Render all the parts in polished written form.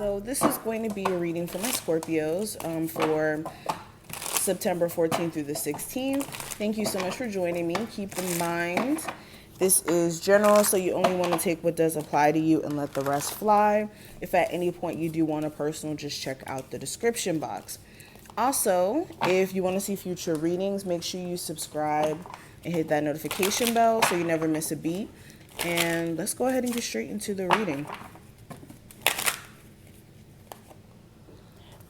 So this is going to be a reading for my Scorpios for September 14th through the 16th. Thank you so much for joining me. Keep in mind, this is general, so you only want to take what does apply to you and let the rest fly. If at any point you do want a personal, just check out the description box. Also, if you want to see future readings, make sure you subscribe and hit that notification bell so you never miss a beat. And let's go ahead and get straight into the reading.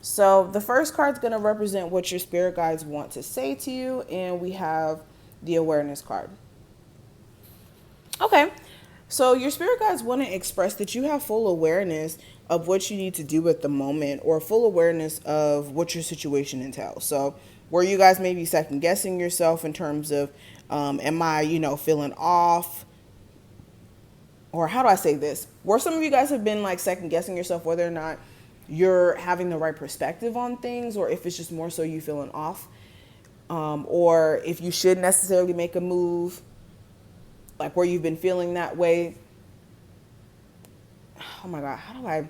So the first card is going to represent what your spirit guides want to say to you, and we have the awareness card. Okay, so your spirit guides want to express that you have full awareness of what you need to do at the moment, or full awareness of what your situation entails. So where you guys may be second guessing yourself in terms of, am I, feeling off? Or how do I say this? Where some of you guys have been like second guessing yourself whether or not you're having the right perspective on things, or if it's just more so you feeling off, or if you should necessarily make a move, like where you've been feeling that way. Oh my God,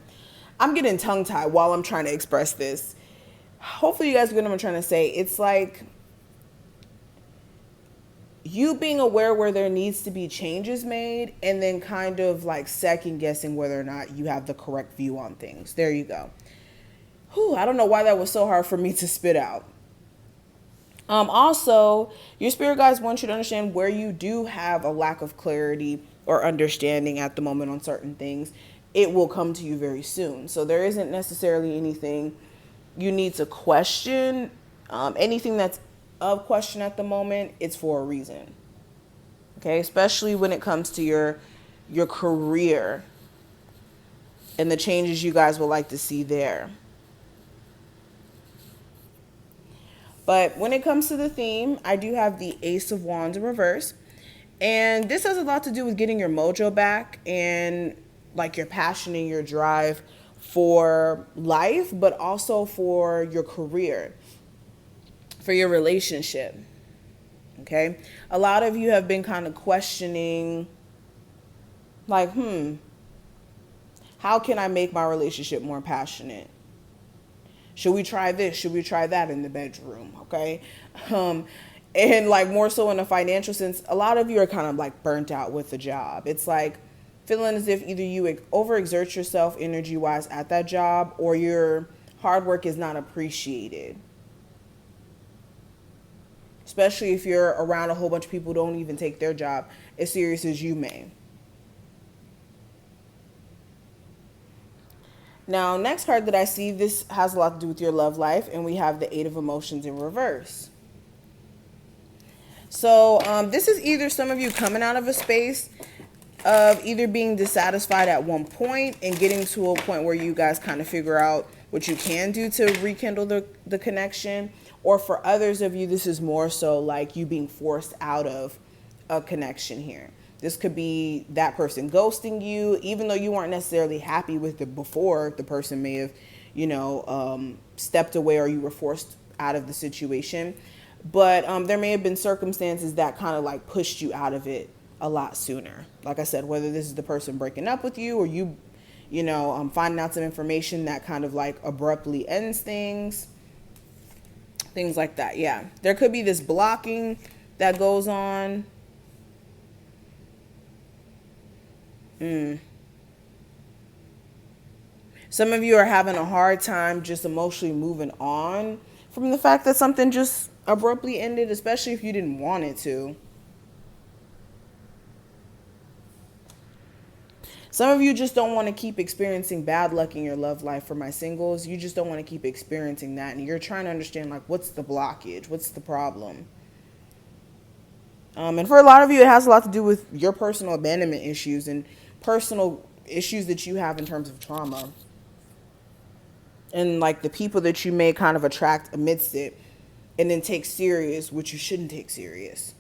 I'm getting tongue tied while I'm trying to express this. Hopefully you guys get what I'm trying to say. It's like you being aware where there needs to be changes made, and then kind of like second guessing whether or not you have the correct view on things. There you go. Whew, I don't know why that was so hard for me to spit out. Also, your spirit guides want you to understand where you do have a lack of clarity or understanding at the moment on certain things. It will come to you very soon. So there isn't necessarily anything you need to question. Anything that's of question at the moment, it's for a reason. Okay, especially when it comes to your career and the changes you guys would like to see there. But when it comes to the theme, I do have the Ace of Wands in reverse. And this has a lot to do with getting your mojo back and like your passion and your drive for life, but also for your career, for your relationship. Okay? A lot of you have been kind of questioning, like, how can I make my relationship more passionate? Should we try this? Should we try that in the bedroom? Okay. And like more so in a financial sense, a lot of you are kind of like burnt out with the job. It's like feeling as if either you overexert yourself energy wise at that job, or your hard work is not appreciated. Especially if you're around a whole bunch of people who don't even take their job as serious as you may. Now, next card that I see, this has a lot to do with your love life, and we have the Eight of Emotions in reverse. So this is either some of you coming out of a space of either being dissatisfied at one point and getting to a point where you guys kind of figure out what you can do to rekindle the connection, or for others of you, this is more so like you being forced out of a connection here. This could be that person ghosting you, even though you weren't necessarily happy with it before. The person may have, stepped away, or you were forced out of the situation. But there may have been circumstances that kind of like pushed you out of it a lot sooner. Like I said, whether this is the person breaking up with you, or you, finding out some information that kind of like abruptly ends things like that. Yeah, there could be this blocking that goes on. Some of you are having a hard time just emotionally moving on from the fact that something just abruptly ended, especially if you didn't want it to. Some of you just don't want to keep experiencing bad luck in your love life. For my singles, you just don't want to keep experiencing that, and you're trying to understand, like, what's the blockage? What's the problem? And for a lot of you, it has a lot to do with your personal abandonment issues and personal issues that you have in terms of trauma. And like the people that you may kind of attract amidst it, and then take serious, which you shouldn't take serious.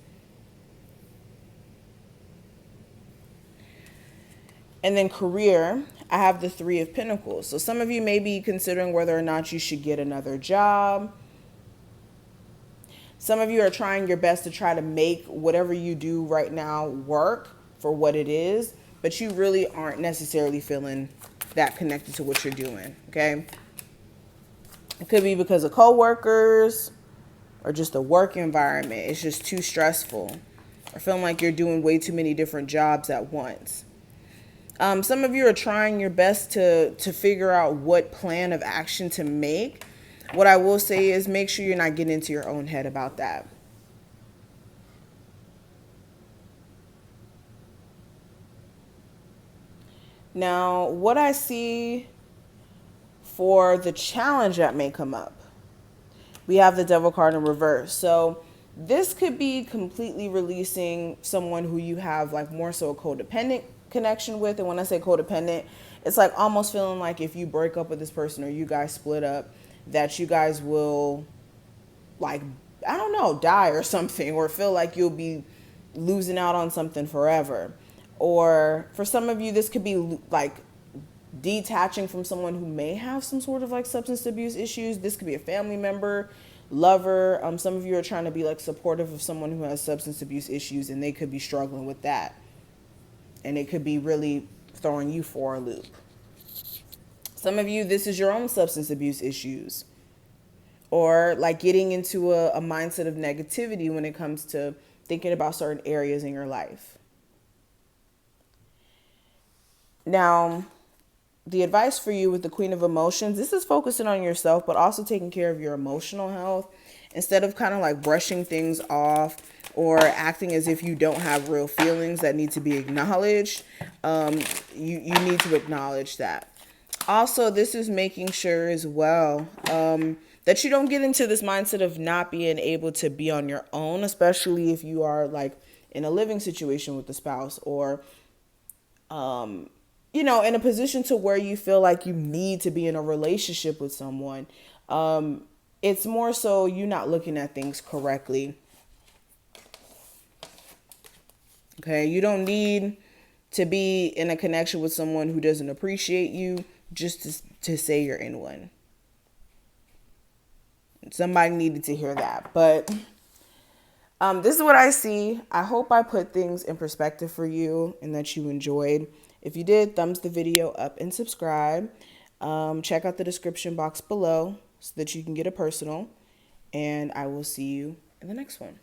And then career, I have the Three of Pentacles. So some of you may be considering whether or not you should get another job. Some of you are trying your best to try to make whatever you do right now work for what it is, but you really aren't necessarily feeling that connected to what you're doing, okay? It could be because of coworkers or just the work environment. It's just too stressful, or feeling like you're doing way too many different jobs at once. Some of you are trying your best to figure out what plan of action to make. What I will say is make sure you're not getting into your own head about that. Now, what I see for the challenge that may come up, we have the Devil card in reverse. So this could be completely releasing someone who you have like more so a codependent connection with. And when I say codependent, it's like almost feeling like if you break up with this person or you guys split up, that you guys will, like, I don't know, die or something, or feel like you'll be losing out on something forever. Or for some of you, this could be like detaching from someone who may have some sort of like substance abuse issues. This could be a family member, lover. Some of you are trying to be like supportive of someone who has substance abuse issues, and they could be struggling with that. And it could be really throwing you for a loop. Some of you, this is your own substance abuse issues, or like getting into a mindset of negativity when it comes to thinking about certain areas in your life. Now, the advice for you with the Queen of Emotions, this is focusing on yourself, but also taking care of your emotional health. Instead of kind of like brushing things off or acting as if you don't have real feelings that need to be acknowledged, you need to acknowledge that. Also, this is making sure as well that you don't get into this mindset of not being able to be on your own, especially if you are like in a living situation with the spouse, or you know, in a position to where you feel like you need to be in a relationship with someone. It's more so you not looking at things correctly. Okay, you don't need to be in a connection with someone who doesn't appreciate you just to say you're in one. Somebody needed to hear that. But this is what I see. I hope I put things in perspective for you and that you enjoyed. If you did, thumbs the video up and subscribe. Check out the description box below so that you can get a personal. And I will see you in the next one.